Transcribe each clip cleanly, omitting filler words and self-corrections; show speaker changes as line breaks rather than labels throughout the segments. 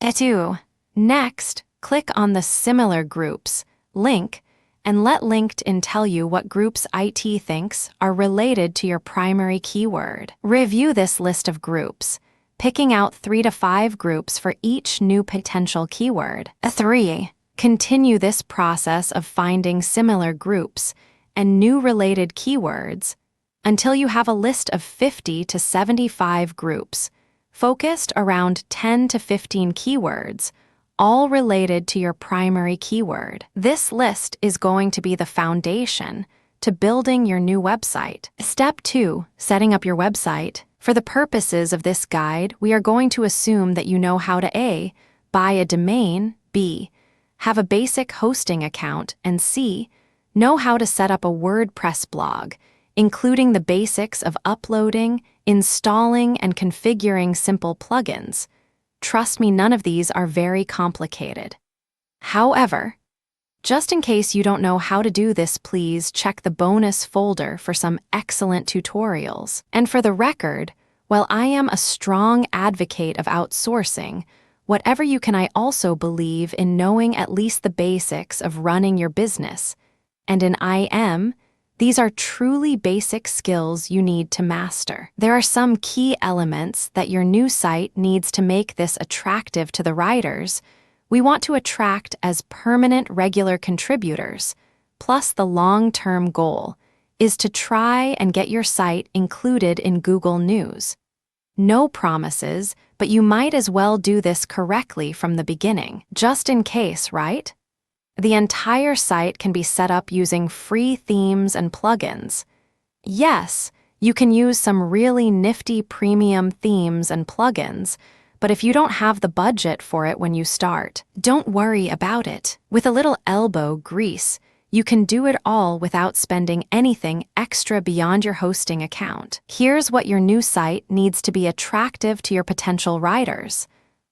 2. Next, click on the Similar Groups link and let LinkedIn tell you what groups IT thinks are related to your primary keyword. Review this list of groups, picking out 3 to 5 groups for each new potential keyword. 3. Continue this process of finding similar groups and new related keywords until you have a list of 50 to 75 groups, focused around 10 to 15 keywords, all related to your primary keyword. This list is going to be the foundation to building your new website. Step 2, setting up your website. For the purposes of this guide, we are going to assume that you know how to A, buy a domain, B, have a basic hosting account, and C, know how to set up a WordPress blog, including the basics of uploading, installing, and configuring simple plugins. Trust me, none of these are very complicated. However, just in case you don't know how to do this, please check the bonus folder for some excellent tutorials. And for the record, while I am a strong advocate of outsourcing, whatever you can, I also believe in knowing at least the basics of running your business. And in IM, these are truly basic skills you need to master. There are some key elements that your new site needs to make this attractive to the writers we want to attract as permanent regular contributors. Plus, the long-term goal is to try and get your site included in Google News. No promises, but you might as well do this correctly from the beginning, just in case, right? The entire site can be set up using free themes and plugins. Yes, you can use some really nifty premium themes and plugins, but if you don't have the budget for it when you start, don't worry about it. With a little elbow grease, you can do it all without spending anything extra beyond your hosting account. Here's what your new site needs to be attractive to your potential writers.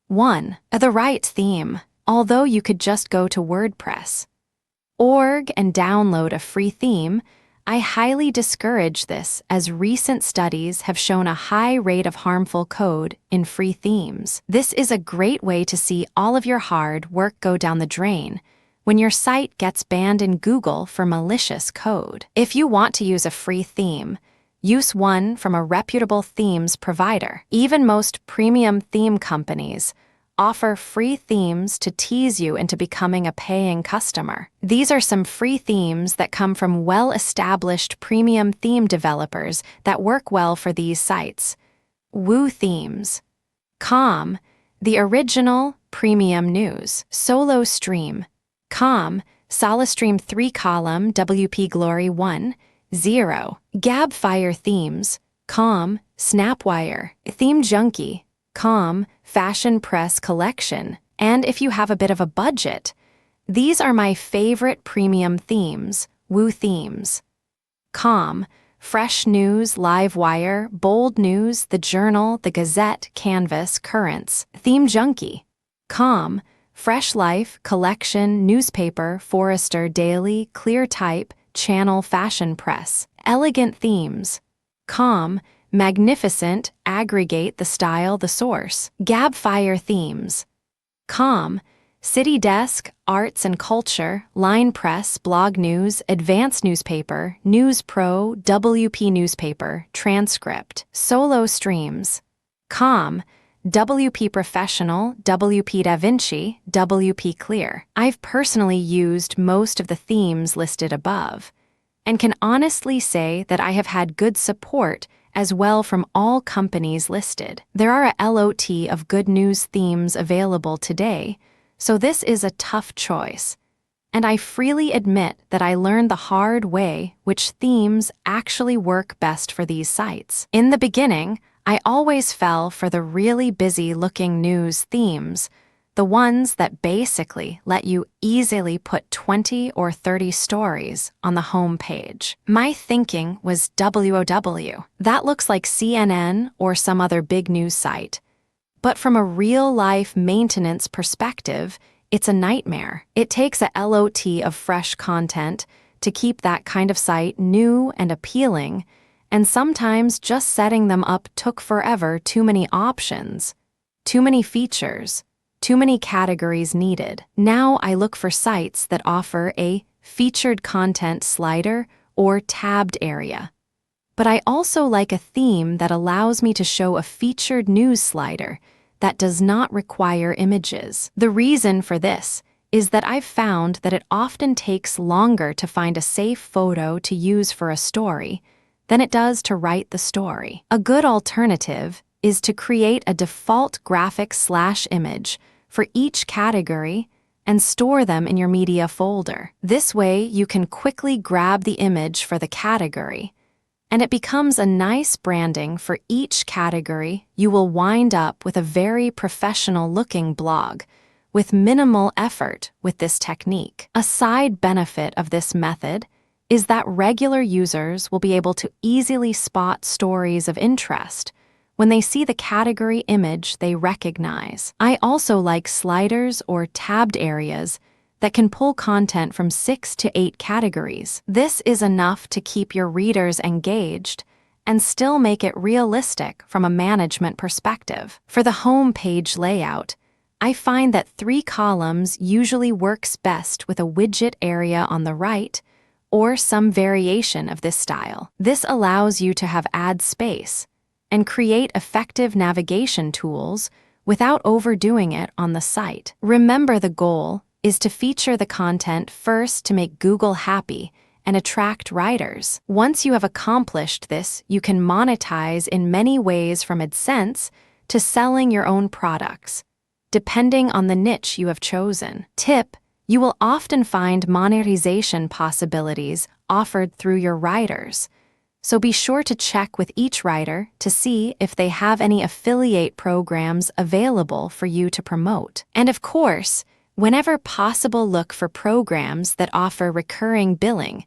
1. The right theme. Although you could just go to WordPress.org and download a free theme, I highly discourage this, as recent studies have shown a high rate of harmful code in free themes. This is a great way to see all of your hard work go down the drain when your site gets banned in Google for malicious code. If you want to use a free theme, use one from a reputable themes provider. Even most premium theme companies offer free themes to tease you into becoming a paying customer. These are some free themes that come from well-established premium theme developers that work well for these sites. Woo Themes.com, the original premium news. SoloStream.com, SolaStream 3-column WP Glory 1, 0. Gabfire Themes.com, Snapwire, ThemeJunkie.com, Fashion Press Collection. And if you have a bit of a budget, these are my favorite premium themes: Woo Themes.com, Fresh News, Livewire, Bold News, The Journal, The Gazette, Canvas, Currents. ThemeJunkie.com, Fresh Life, Collection, Newspaper, Forrester Daily, ClearType, Channel, Fashion Press. Elegant Themes.com, Magnificent, Aggregate, The Style, The Source. Gabfire Themes.com, City Desk, Arts and Culture, Line Press, Blog News, Advanced Newspaper, News Pro, WP Newspaper, Transcript. SoloStreams.com, WP Professional, WP DaVinci, WP Clear. I've personally used most of the themes listed above, and can honestly say that I have had good support as well from all companies listed. There are a lot of good news themes available today, so this is a tough choice. And I freely admit that I learned the hard way which themes actually work best for these sites. In the beginning, I always fell for the really busy-looking news themes, the ones that basically let you easily put 20 or 30 stories on the home page. My thinking was WOW. That looks like CNN or some other big news site. But from a real-life maintenance perspective, it's a nightmare. It takes a lot of fresh content to keep that kind of site new and appealing, and sometimes just setting them up took forever. Too many options, too many features, too many categories needed. Now I look for sites that offer a featured content slider or tabbed area. But I also like a theme that allows me to show a featured news slider that does not require images. The reason for this is that I've found that it often takes longer to find a safe photo to use for a story than it does to write the story. A good alternative is to create a default graphic/image for each category and store them in your media folder. This way, you can quickly grab the image for the category, and it becomes a nice branding for each category. You will wind up with a very professional-looking blog with minimal effort with this technique. A side benefit of this method is that regular users will be able to easily spot stories of interest when they see the category image they recognize. I also like sliders or tabbed areas that can pull content from 6 to 8 categories. This is enough to keep your readers engaged and still make it realistic from a management perspective. For the home page layout, I find that 3 columns usually works best with a widget area on the right or some variation of this style. This allows you to have ad space and create effective navigation tools without overdoing it on the site. Remember, the goal is to feature the content first to make Google happy and attract writers. Once you have accomplished this, you can monetize in many ways, from AdSense to selling your own products, depending on the niche you have chosen. Tip: you will often find monetization possibilities offered through your writers, so be sure to check with each writer to see if they have any affiliate programs available for you to promote. And of course, whenever possible, look for programs that offer recurring billing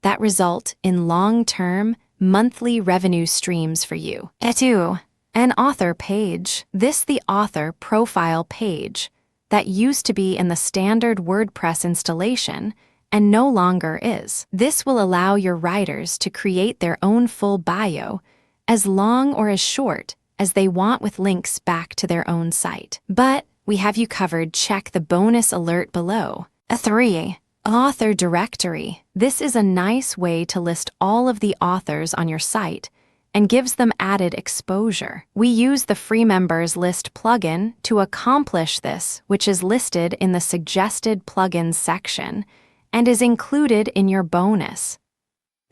that result in long-term, monthly revenue streams for you. 2. An author page. The author profile page that used to be in the standard WordPress installation and no longer is. This will allow your writers to create their own full bio, as long or as short as they want, with links back to their own site. But we have you covered. Check the bonus alert below. 3. Author directory. This is a nice way to list all of the authors on your site and gives them added exposure. We use the free members list plugin to accomplish this, which is listed in the suggested plugins section and is included in your bonus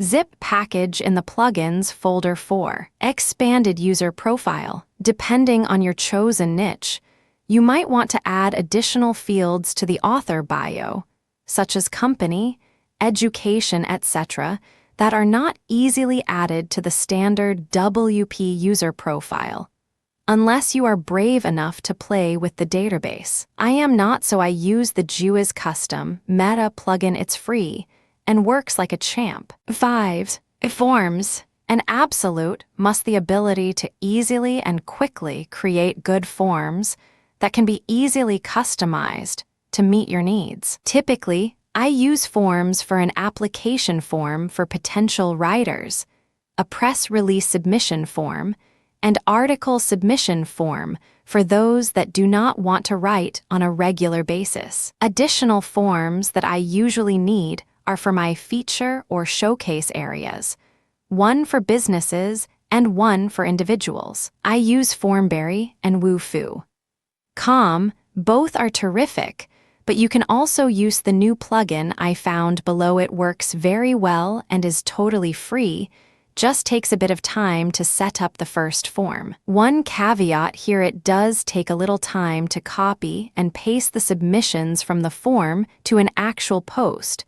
zip package in the plugins folder. 4. Expanded user profile. Depending on your chosen niche, you might want to add additional fields to the author bio, such as company, education, etc., that are not easily added to the standard WP user profile, unless you are brave enough to play with the database. I am not, so I use the Jewish custom meta plugin. It's free and works like a champ. 5. Forms. An absolute must the ability to easily and quickly create good forms that can be easily customized to meet your needs. Typically, I use forms for an application form for potential writers, a press release submission form, and article submission form for those that do not want to write on a regular basis. Additional forms that I usually need are for my feature or showcase areas, one for businesses and one for individuals. I use Formberry and Woofu.com. Both are terrific, but you can also use the new plugin I found below. It works very well and is totally free, just takes a bit of time to set up the first form. One caveat here: it does take a little time to copy and paste the submissions from the form to an actual post,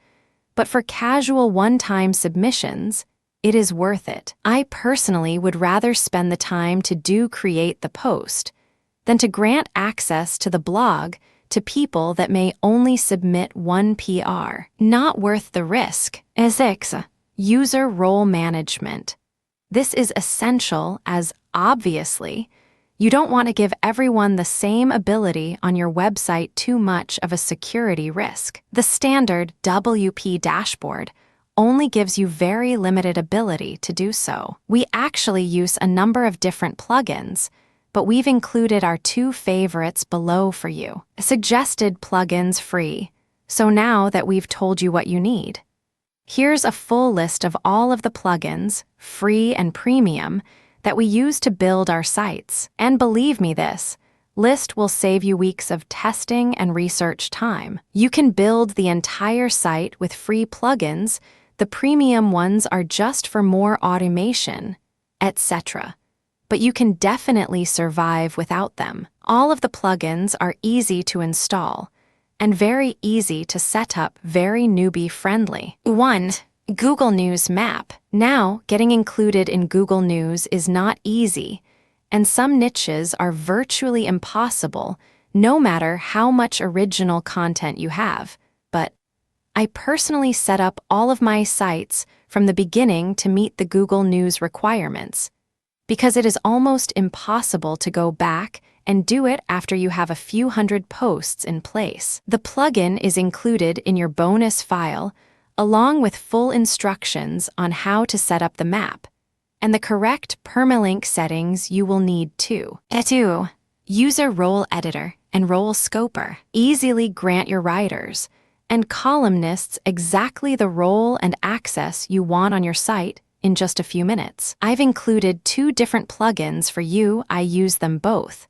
but for casual one-time submissions, it is worth it. I personally would rather spend the time to create the post than to grant access to the blog to people that may only submit one PR. Not worth the risk. 6. User role management. This is essential, as obviously, you don't want to give everyone the same ability on your website, too much of a security risk. The standard WP dashboard only gives you very limited ability to do so. We actually use a number of different plugins but we've included our 2 favorites below for you. Suggested plugins free. So now that we've told you what you need, here's a full list of all of the plugins, free and premium, that we use to build our sites. And believe me, this list will save you weeks of testing and research time. You can build the entire site with free plugins. The premium ones are just for more automation, etc. But you can definitely survive without them. All of the plugins are easy to install and very easy to set up, very newbie-friendly. 1. Google News Map. Now, getting included in Google News is not easy, and some niches are virtually impossible, no matter how much original content you have. But I personally set up all of my sites from the beginning to meet the Google News requirements, because it is almost impossible to go back and do it after you have a few hundred posts in place. The plugin is included in your bonus file, along with full instructions on how to set up the map, and the correct permalink settings you will need too. 2. User Role Editor and Role Scoper. Easily grant your writers and columnists exactly the role and access you want on your site in just a few minutes. I've included 2 different plugins for you. I use them both,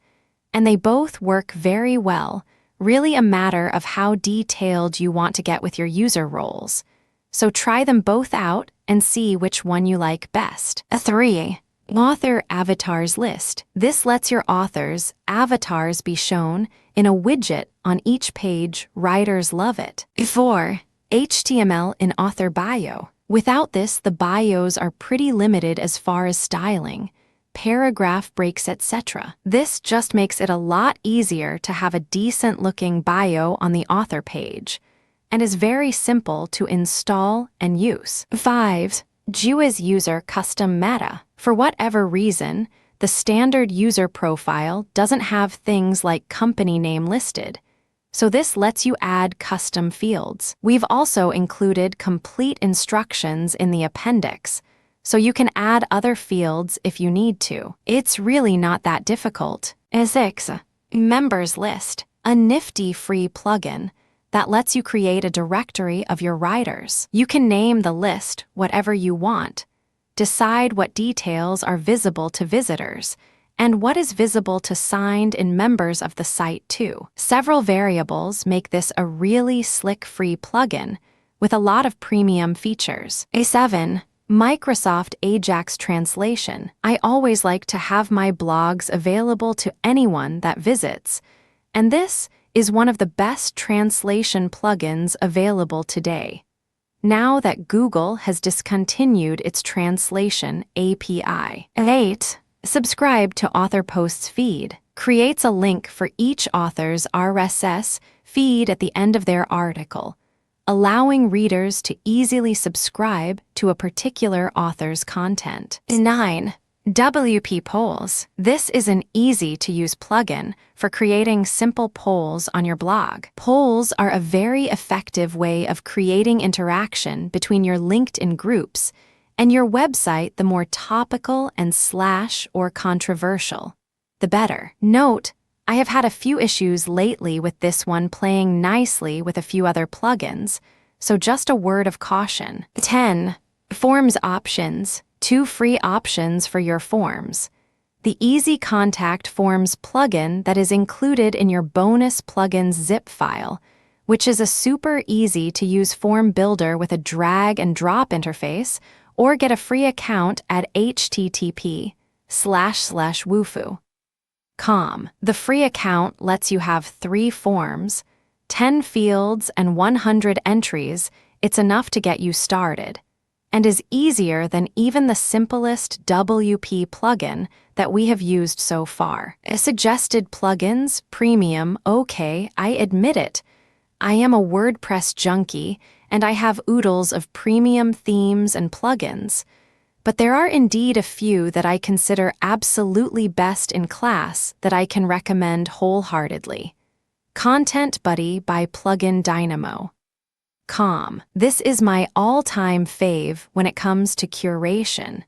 and they both work very well. Really a matter of how detailed you want to get with your user roles. So try them both out and see which one you like best. 3. Author Avatars List. This lets your authors' avatars be shown in a widget on each page. Writers love it. 4. HTML in Author Bio. Without this, the bios are pretty limited as far as styling, paragraph breaks, etc. This just makes it a lot easier to have a decent-looking bio on the author page, and is very simple to install and use. 5. GUI's User Custom Meta. For whatever reason, the standard user profile doesn't have things like company name listed, so this lets you add custom fields. We've also included complete instructions in the appendix, so you can add other fields if you need to. It's really not that difficult. 6. Members List. A nifty free plugin that lets you create a directory of your writers. You can name the list whatever you want, decide what details are visible to visitors, and what is visible to signed-in members of the site too. Several variables make this a really slick free plugin with a lot of premium features. 7. Microsoft Ajax Translation. I always like to have my blogs available to anyone that visits, and this is one of the best translation plugins available today, now that Google has discontinued its translation API. 8. Subscribe to Author Posts Feed. Creates a link for each author's RSS feed at the end of their article, allowing readers to easily subscribe to a particular author's content. 9. WP Polls. This is an easy-to-use plugin for creating simple polls on your blog. Polls are a very effective way of creating interaction between your LinkedIn groups and your website. The more topical and / or controversial, the better. Note, I have had a few issues lately with this one playing nicely with a few other plugins, so just a word of caution. 10. Forms Options. 2 free options for your forms. The Easy Contact Forms plugin that is included in your bonus plugins zip file, which is a super easy to use form builder with a drag and drop interface, or get a free account at http://woofu.com. The free account lets you have 3 forms, 10 fields, and 100 entries. It's enough to get you started, and is easier than even the simplest WP plugin that we have used so far. Suggested plugins, premium, okay, I admit it. I am a WordPress junkie, and I have oodles of premium themes and plugins, but there are indeed a few that I consider absolutely best in class that I can recommend wholeheartedly. Content Buddy by Plugin Dynamo. This is my all-time fave when it comes to curation.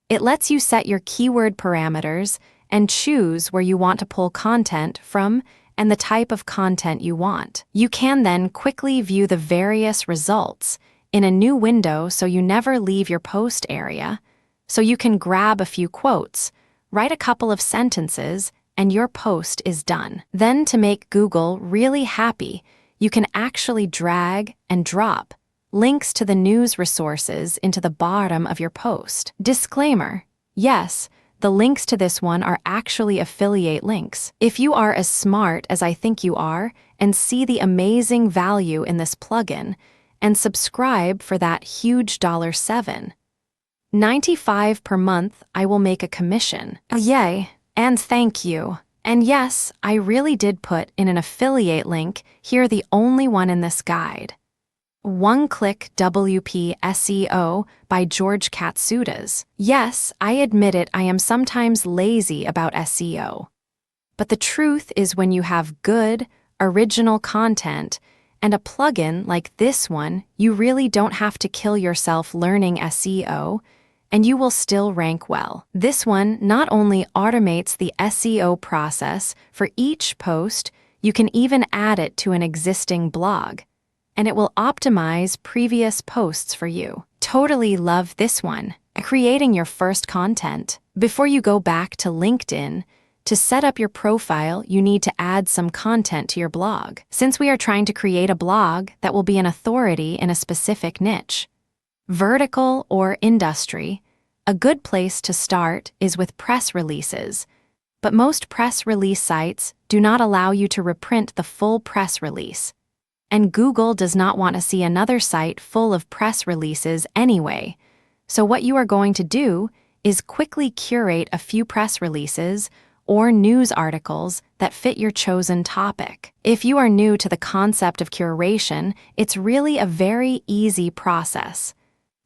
It lets you set your keyword parameters and choose where you want to pull content from and the type of content you want. You can then quickly view the various results in a new window so you never leave your post area, so you can grab a few quotes, write a couple of sentences, and your post is done. Then to make Google really happy, you can actually drag and drop links to the news resources into the bottom of your post. Disclaimer: yes, the links to this one are actually affiliate links. If you are as smart as I think you are and see the amazing value in this plugin, and subscribe for that huge $7.95 per month, I will make a commission. Yay, and thank you. And yes, I really did put in an affiliate link here, the only one in this guide. One-Click WP SEO by George Katsoudas. Yes, I admit it, I am sometimes lazy about SEO. But the truth is, when you have good, original content and a plugin like this one, you really don't have to kill yourself learning SEO, and you will still rank well. This one not only automates the SEO process for each post, you can even add it to an existing blog, and it will optimize previous posts for you. Totally love this one. Creating your first content. Before you go back to LinkedIn, to set up your profile, you need to add some content to your blog, since we are trying to create a blog that will be an authority in a specific niche, vertical, or industry. A good place to start is with press releases, but most press release sites do not allow you to reprint the full press release, and Google does not want to see another site full of press releases anyway. So what you are going to do is quickly curate a few press releases or news articles that fit your chosen topic. If you are new to the concept of curation, it's really a very easy process.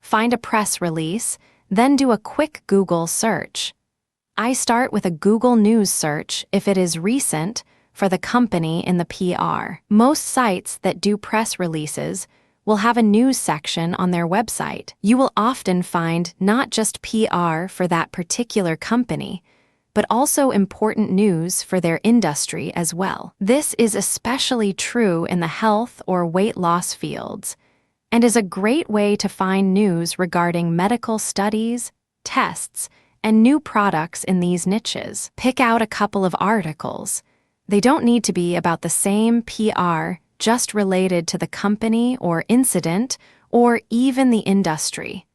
Find a press release, then do a quick Google search. I start with a Google News search if it is recent for the company in the PR. Most sites that do press releases will have a news section on their website. You will often find not just PR for that particular company, but also important news for their industry as well. This is especially true in the health or weight loss fields, and is a great way to find news regarding medical studies, tests, and new products in these niches. Pick out a couple of articles. They don't need to be about the same PR, just related to the company or incident, or even the industry,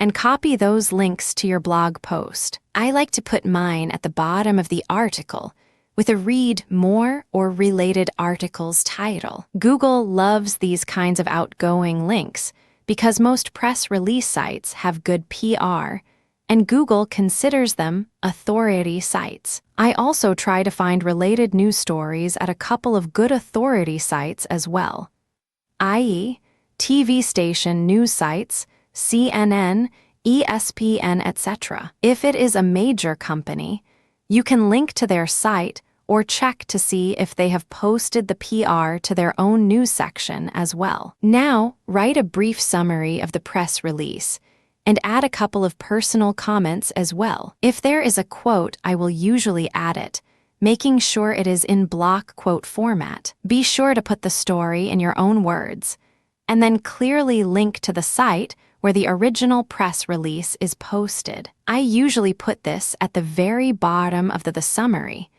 and copy those links to your blog post. I like to put mine at the bottom of the article with a "Read More" or "Related Articles" title. Google loves these kinds of outgoing links because most press release sites have good PR, and Google considers them authority sites. I also try to find related news stories at a couple of good authority sites as well, i.e., TV station news sites, CNN, ESPN, etc. If it is a major company, you can link to their site or check to see if they have posted the PR to their own news section as well. Now, write a brief summary of the press release and add a couple of personal comments as well. If there is a quote, I will usually add it, making sure it is in block quote format. Be sure to put the story in your own words, and then clearly link to the site where the original press release is posted. I usually put this at the very bottom of the summary,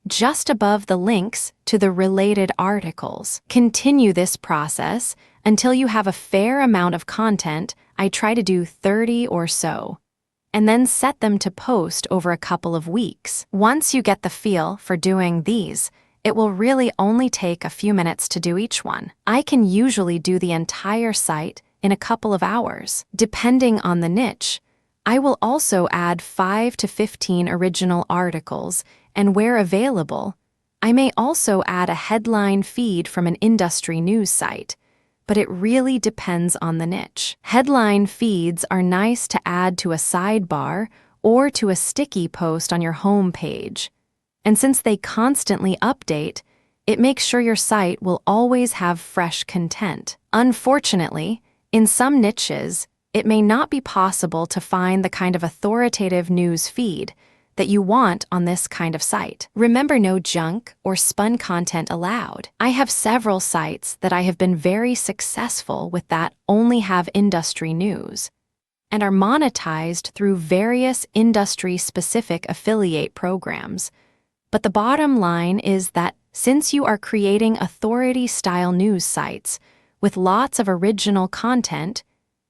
just above the links to the related articles. Continue this process until you have a fair amount of content. I try to do 30 or so, and then set them to post over a couple of weeks. Once you get the feel for doing these, it will really only take a few minutes to do each one. I can usually do the entire site in a couple of hours. Depending on the niche, I will also add 5 to 15 original articles, and where available, I may also add a headline feed from an industry news site, but it really depends on the niche. Headline feeds are nice to add to a sidebar or to a sticky post on your home page, and since they constantly update, it makes sure your site will always have fresh content. Unfortunately, in some niches, it may not be possible to find the kind of authoritative news feed that you want on this kind of site. Remember, no junk or spun content allowed. I have several sites that I have been very successful with that only have industry news and are monetized through various industry-specific affiliate programs. But the bottom line is that since you are creating authority-style news sites with lots of original content,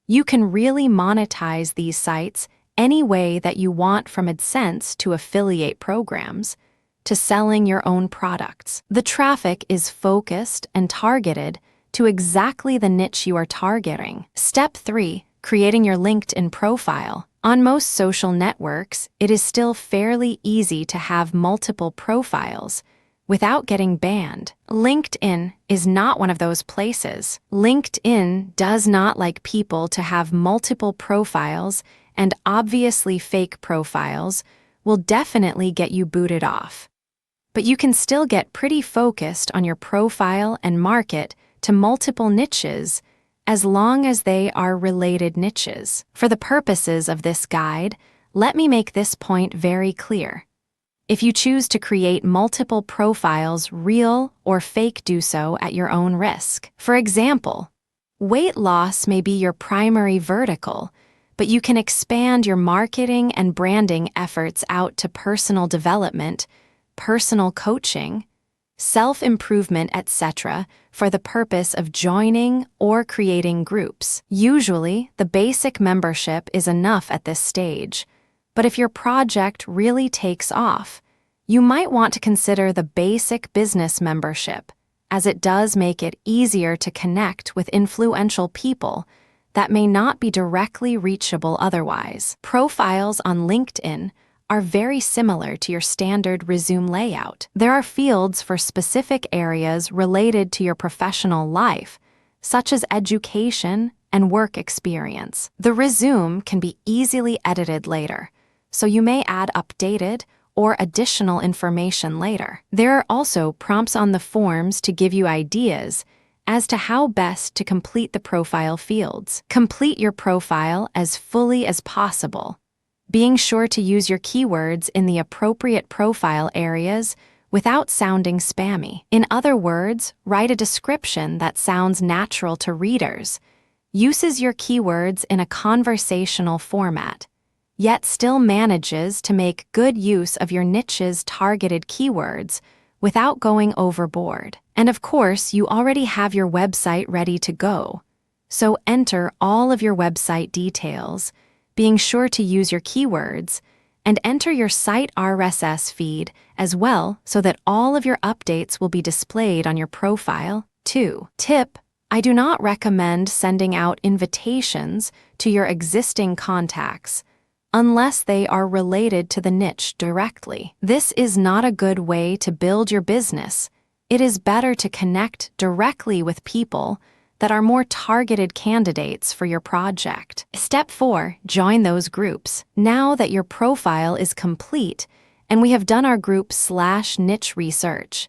you can really monetize these sites any way that you want, from AdSense to affiliate programs to selling your own products. The traffic is focused and targeted to exactly the niche you are targeting. Step 3. Creating your LinkedIn profile. On most social networks, it is still fairly easy to have multiple profiles without getting banned. LinkedIn is not one of those places. LinkedIn does not like people to have multiple profiles, and obviously fake profiles will definitely get you booted off. But you can still get pretty focused on your profile and market to multiple niches as long as they are related niches. For the purposes of this guide, let me make this point very clear. If you choose to create multiple profiles, real or fake, do so at your own risk. For example, weight loss may be your primary vertical, but you can expand your marketing and branding efforts out to personal development, personal coaching, self-improvement, etc., for the purpose of joining or creating groups. Usually, the basic membership is enough at this stage, but if your project really takes off, you might want to consider the basic business membership, as it does make it easier to connect with influential people that may not be directly reachable otherwise. Profiles on LinkedIn are very similar to your standard resume layout. There are fields for specific areas related to your professional life, such as education and work experience. The resume can be easily edited later, so you may add updated or additional information later. There are also prompts on the forms to give you ideas as to how best to complete the profile fields. Complete your profile as fully as possible, being sure to use your keywords in the appropriate profile areas without sounding spammy. In other words, write a description that sounds natural to readers, uses your keywords in a conversational format, yet still manages to make good use of your niche's targeted keywords without going overboard. And of course, you already have your website ready to go, so enter all of your website details, being sure to use your keywords, and enter your site RSS feed as well so that all of your updates will be displayed on your profile too. Tip: I do not recommend sending out invitations to your existing contacts unless they are related to the niche directly. This is not a good way to build your business. It is better to connect directly with people that are more targeted candidates for your project. Step 4. Join those groups. Now that your profile is complete and we have done our group/niche research,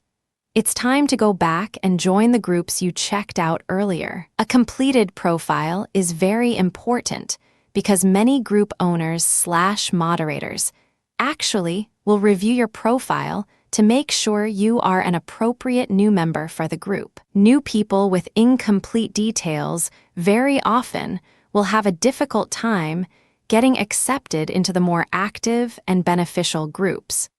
it's time to go back and join the groups you checked out earlier. A completed profile is very important because many group owners/moderators actually will review your profile to make sure you are an appropriate new member for the group. New people with incomplete details very often will have a difficult time getting accepted into the more active and beneficial groups.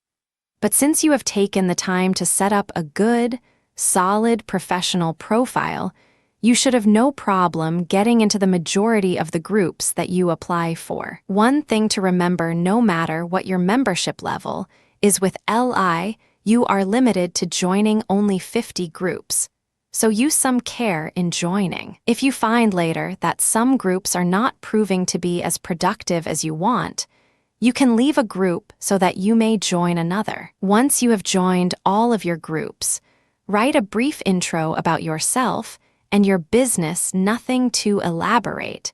But since you have taken the time to set up a good, solid professional profile, you should have no problem getting into the majority of the groups that you apply for. One thing to remember, no matter what your membership level is with LI, you are limited to joining only 50 groups, so use some care in joining. If you find later that some groups are not proving to be as productive as you want, you can leave a group so that you may join another. Once you have joined all of your groups, write a brief intro about yourself and your business, nothing too elaborate,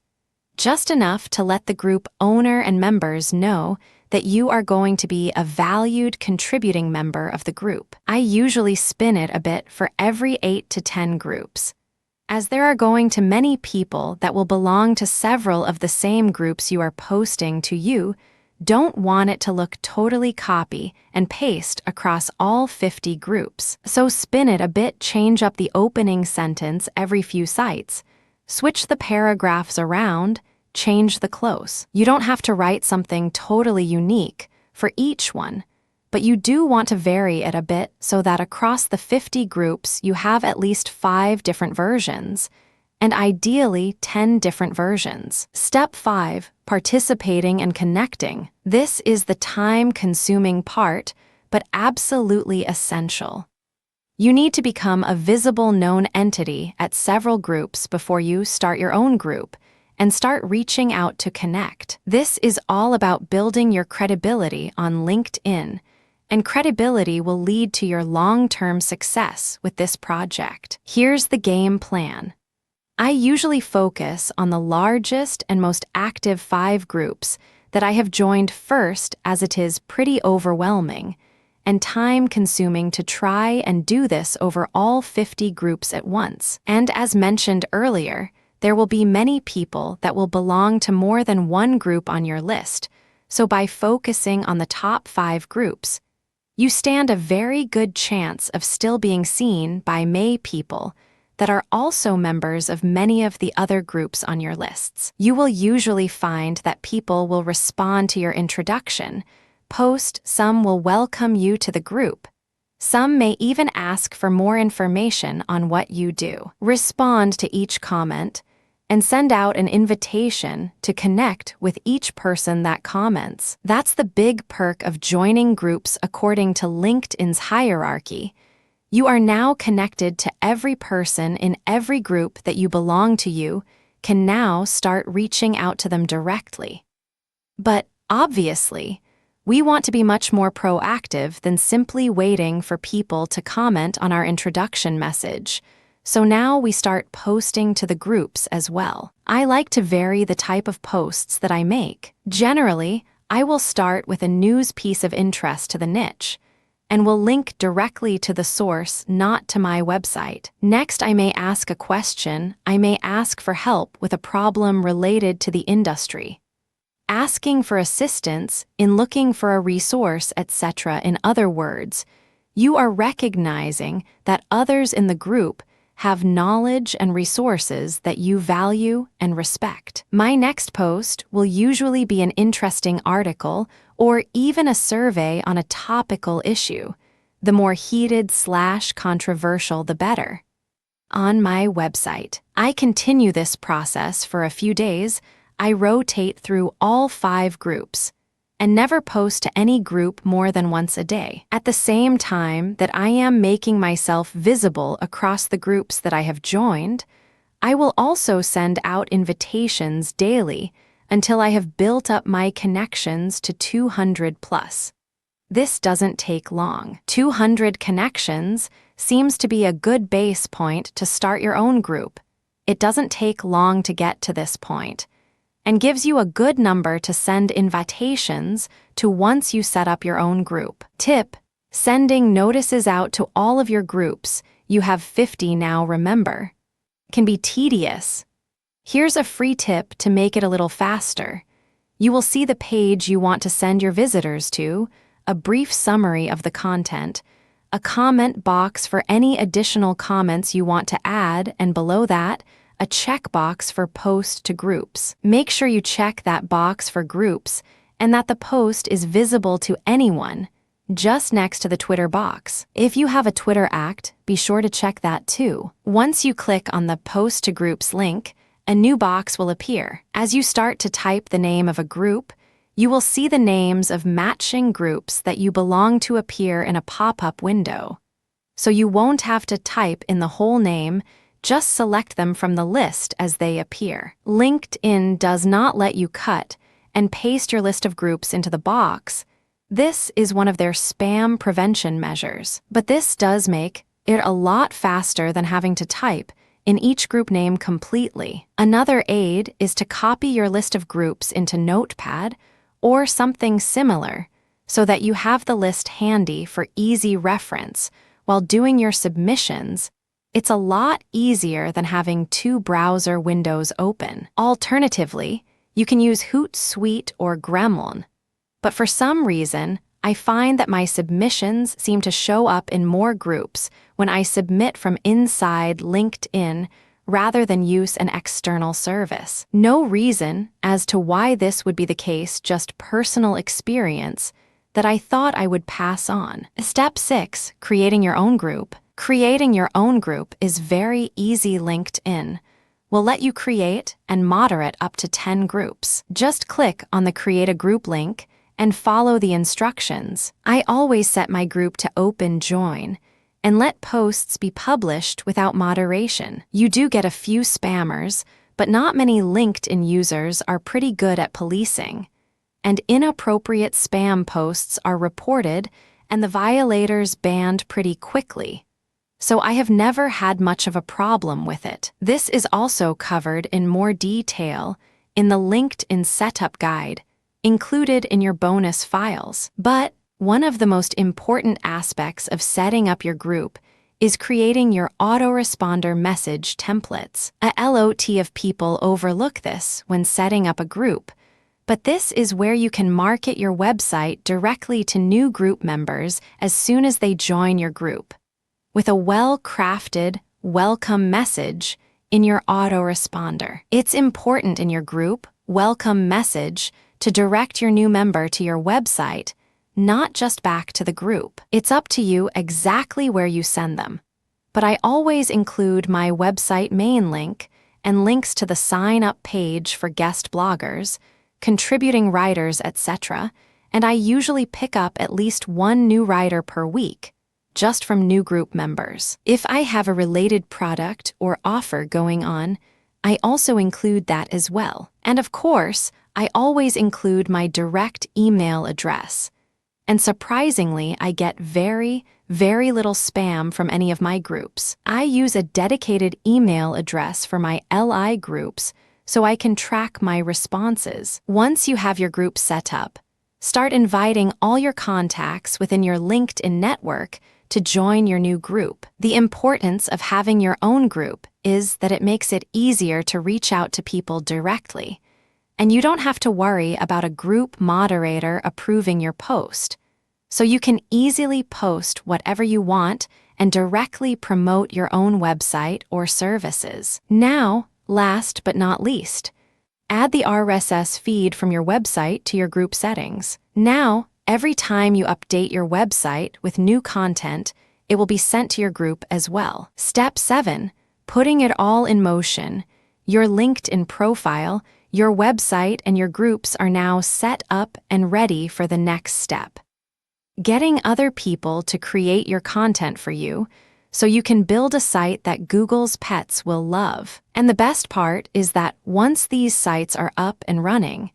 just enough to let the group owner and members know that you are going to be a valued contributing member of the group. I usually spin it a bit for every 8 to 10 groups, as there are going to many people that will belong to several of the same groups you are posting to. You don't want it to look totally copy and paste across all 50 groups. So spin it a bit, change up the opening sentence every few sites, switch the paragraphs around, change the close. You don't have to write something totally unique for each one, but you do want to vary it a bit so that across the 50 groups you have at least 5 different versions, and ideally 10 different versions. Step 5. Participating and connecting. This is the time-consuming part, but absolutely essential. You need to become a visible known entity at several groups before you start your own group and start reaching out to connect. This is all about building your credibility on LinkedIn, and credibility will lead to your long-term success with this project. Here's the game plan. I usually focus on the largest and most active 5 groups that I have joined first, as it is pretty overwhelming and time-consuming to try and do this over all 50 groups at once. And as mentioned earlier, there will be many people that will belong to more than one group on your list, so by focusing on the top 5 groups, you stand a very good chance of still being seen by many people that are also members of many of the other groups on your lists. You will usually find that people will respond to your introduction, post, some will welcome you to the group. Some may even ask for more information on what you do. Respond to each comment and send out an invitation to connect with each person that comments. That's the big perk of joining groups according to LinkedIn's hierarchy. You are now connected to every person in every group that you belong to. You can now start reaching out to them directly. But obviously, we want to be much more proactive than simply waiting for people to comment on our introduction message. So now we start posting to the groups as well. I like to vary the type of posts that I make. Generally, I will start with a news piece of interest to the niche, and will link directly to the source, not to my website. Next, I may ask a question. I may ask for help with a problem related to the industry, asking for assistance in looking for a resource, etc. In other words, you are recognizing that others in the group have knowledge and resources that you value and respect. My next post will usually be an interesting article or even a survey on a topical issue. The more heated/controversial, the better. On my website, I continue this process for a few days. I rotate through all 5 groups and never post to any group more than once a day. At the same time that I am making myself visible across the groups that I have joined, I will also send out invitations daily until I have built up my connections to 200 plus. This doesn't take long. 200 connections seems to be a good base point to start your own group. It doesn't take long to get to this point, and gives you a good number to send invitations to once you set up your own group. Tip: sending notices out to all of your groups, you have 50 now, remember, can be tedious. Here's a free tip to make it a little faster. You will see the page you want to send your visitors to, a brief summary of the content, a comment box for any additional comments you want to add, and below that, a checkbox for post to groups. Make sure you check that box for groups and that the post is visible to anyone, just next to the Twitter box. If you have a Twitter account, be sure to check that too. Once you click on the Post to Groups link, a new box will appear. As you start to type the name of a group, you will see the names of matching groups that you belong to appear in a pop-up window. So you won't have to type in the whole name, just select them from the list as they appear. LinkedIn does not let you cut and paste your list of groups into the box. This is one of their spam prevention measures, but this does make it a lot faster than having to type in each group name completely. Another aid is to copy your list of groups into Notepad or something similar so that you have the list handy for easy reference while doing your submissions. It's a lot easier than having 2 browser windows open. Alternatively, you can use Hootsuite or Gremlin. But for some reason, I find that my submissions seem to show up in more groups when I submit from inside LinkedIn rather than use an external service. No reason as to why this would be the case, just personal experience that I thought I would pass on. Step 6, creating your own group. Creating your own group is very easy. LinkedIn will let you create and moderate up to 10 groups. Just click on the Create a Group link and follow the instructions. I always set my group to open join and let posts be published without moderation. You do get a few spammers, but not many LinkedIn users are pretty good at policing, and inappropriate spam posts are reported and the violators banned pretty quickly. So I have never had much of a problem with it. This is also covered in more detail in the LinkedIn Setup Guide, included in your bonus files. But one of the most important aspects of setting up your group is creating your autoresponder message templates. A lot of people overlook this when setting up a group, but this is where you can market your website directly to new group members as soon as they join your group, with a well-crafted welcome message in your autoresponder. It's important in your group welcome message to direct your new member to your website, not just back to the group. It's up to you exactly where you send them, but I always include my website main link and links to the sign-up page for guest bloggers, contributing writers, etc., and I usually pick up at least one new writer per week, just from new group members. If I have a related product or offer going on, I also include that as well. And of course, I always include my direct email address. And surprisingly, I get very, very little spam from any of my groups. I use a dedicated email address for my LI groups so I can track my responses. Once you have your group set up, start inviting all your contacts within your LinkedIn network to join your new group. The importance of having your own group is that it makes it easier to reach out to people directly, and you don't have to worry about a group moderator approving your post, so you can easily post whatever you want and directly promote your own website or services. Now, last but not least, add the RSS feed from your website to your group settings. Now, every time you update your website with new content, it will be sent to your group as well. Step 7, putting it all in motion. Your LinkedIn profile, your website, and your groups are now set up and ready for the next step. Getting other people to create your content for you so you can build a site that Google's pets will love. And the best part is that once these sites are up and running,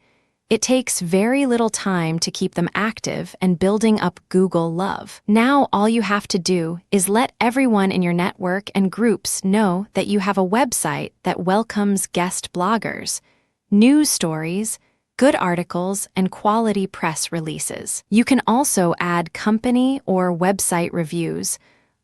it takes very little time to keep them active and building up Google love. Now all you have to do is let everyone in your network and groups know that you have a website that welcomes guest bloggers, news stories, good articles, and quality press releases. You can also add company or website reviews,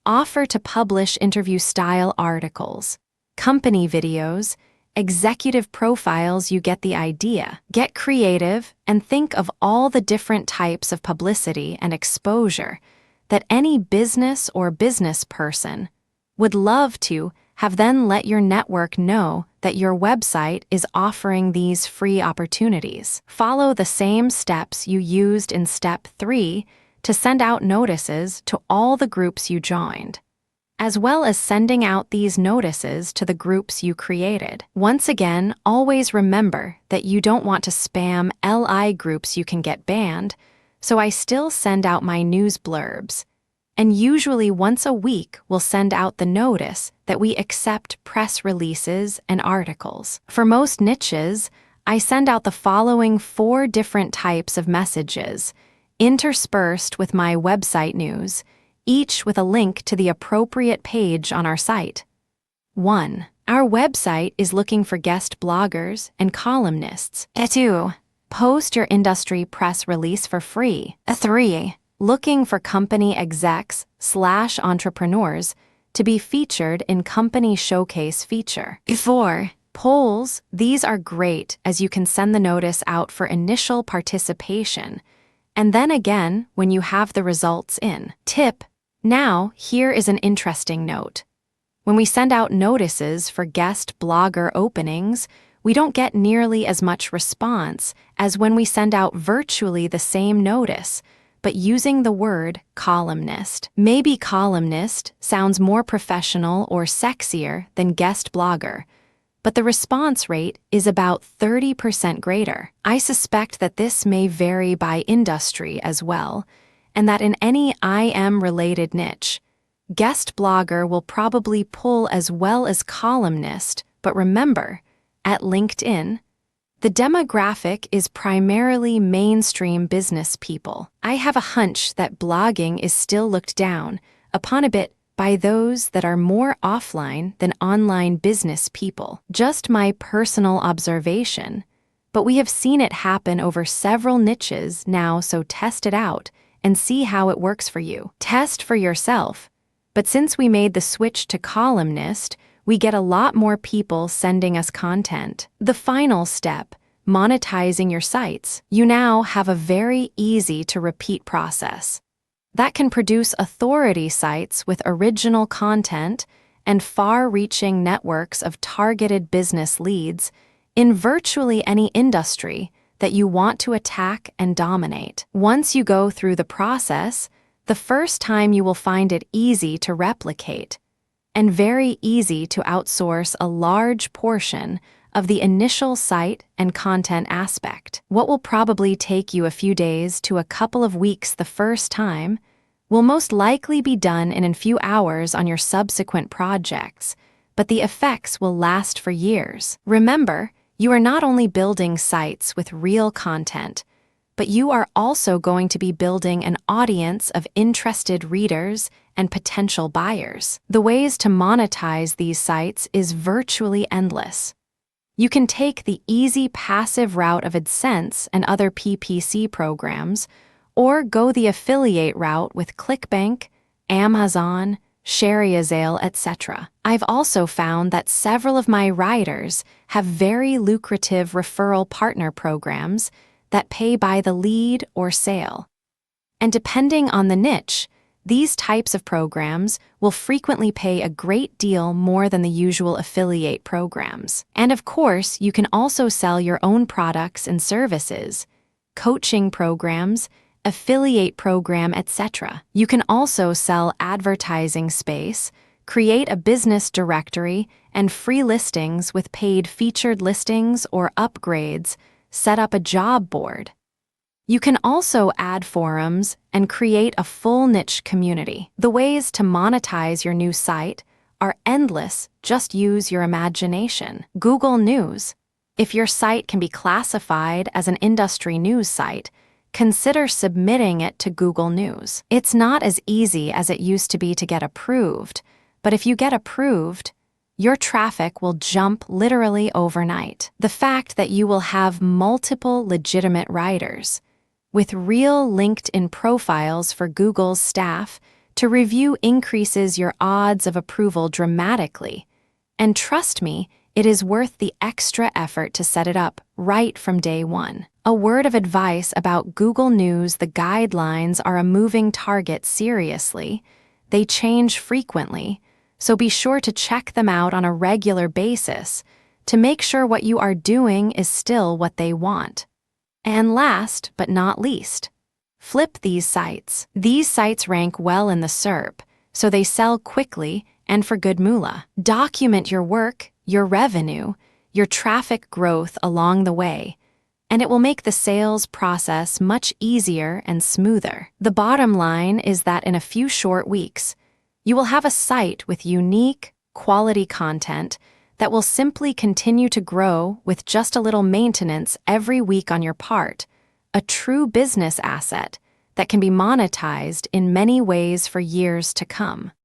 offer to publish interview-style articles, company videos, executive profiles. You get the idea. Get creative and think of all the different types of publicity and exposure that any business or business person would love to have, then let your network know that your website is offering these free opportunities. Follow the same steps you used in step 3 to send out notices to all the groups you joined, as well as sending out these notices to the groups you created. Once again, always remember that you don't want to spam LI groups. You can get banned, so I still send out my news blurbs, and usually once a week we'll send out the notice that we accept press releases and articles. For most niches, I send out the following 4 different types of messages, interspersed with my website news, each with a link to the appropriate page on our site. 1. Our website is looking for guest bloggers and columnists. 2. Post your industry press release for free. 3. Looking for company execs/entrepreneurs to be featured in company showcase feature. 4. Polls. These are great as you can send the notice out for initial participation, and then again when you have the results in. Tip: now, here is an interesting note. When we send out notices for guest blogger openings, we don't get nearly as much response as when we send out virtually the same notice, but using the word columnist. Maybe columnist sounds more professional or sexier than guest blogger, but the response rate is about 30% greater. I suspect that this may vary by industry as well, and that in any IM-related niche, guest blogger will probably pull as well as columnist, but remember, at LinkedIn, the demographic is primarily mainstream business people. I have a hunch that blogging is still looked down upon a bit by those that are more offline than online business people. Just my personal observation, but we have seen it happen over several niches now, so test it out and see how it works for you. Test for yourself, but since we made the switch to columnist, we get a lot more people sending us content. The final step, monetizing your sites. You now have a very easy to repeat process that can produce authority sites with original content and far-reaching networks of targeted business leads in virtually any industry that you want to attack and dominate. Once you go through the process, the first time you will find it easy to replicate and very easy to outsource a large portion of the initial site and content aspect. What will probably take you a few days to a couple of weeks the first time will most likely be done in a few hours on your subsequent projects, but the effects will last for years. Remember, you are not only building sites with real content, but you are also going to be building an audience of interested readers and potential buyers. The ways to monetize these sites is virtually endless. You can take the easy passive route of AdSense and other PPC programs, or go the affiliate route with ClickBank, Amazon, Shareazale, etc. I've also found that several of my writers have very lucrative referral partner programs that pay by the lead or sale. And depending on the niche, these types of programs will frequently pay a great deal more than the usual affiliate programs. And of course, you can also sell your own products and services, coaching programs, affiliate program, etc. You can also sell advertising space, create a business directory, and free listings with paid featured listings or upgrades, set up a job board. You can also add forums and create a full niche community. The ways to monetize your new site are endless, just use your imagination. Google News. If your site can be classified as an industry news site, consider submitting it to Google News. It's not as easy as it used to be to get approved, but if you get approved, your traffic will jump literally overnight. The fact that you will have multiple legitimate writers with real LinkedIn profiles for Google's staff to review increases your odds of approval dramatically. And trust me, it is worth the extra effort to set it up right from day one. A word of advice about Google News: the guidelines are a moving target. Seriously, they change frequently, so be sure to check them out on a regular basis to make sure what you are doing is still what they want. And last but not least, flip these sites. These sites rank well in the SERP, so they sell quickly and for good moolah. Document your work, your revenue, your traffic growth along the way, and it will make the sales process much easier and smoother. The bottom line is that in a few short weeks, you will have a site with unique, quality content that will simply continue to grow with just a little maintenance every week on your part, a true business asset that can be monetized in many ways for years to come.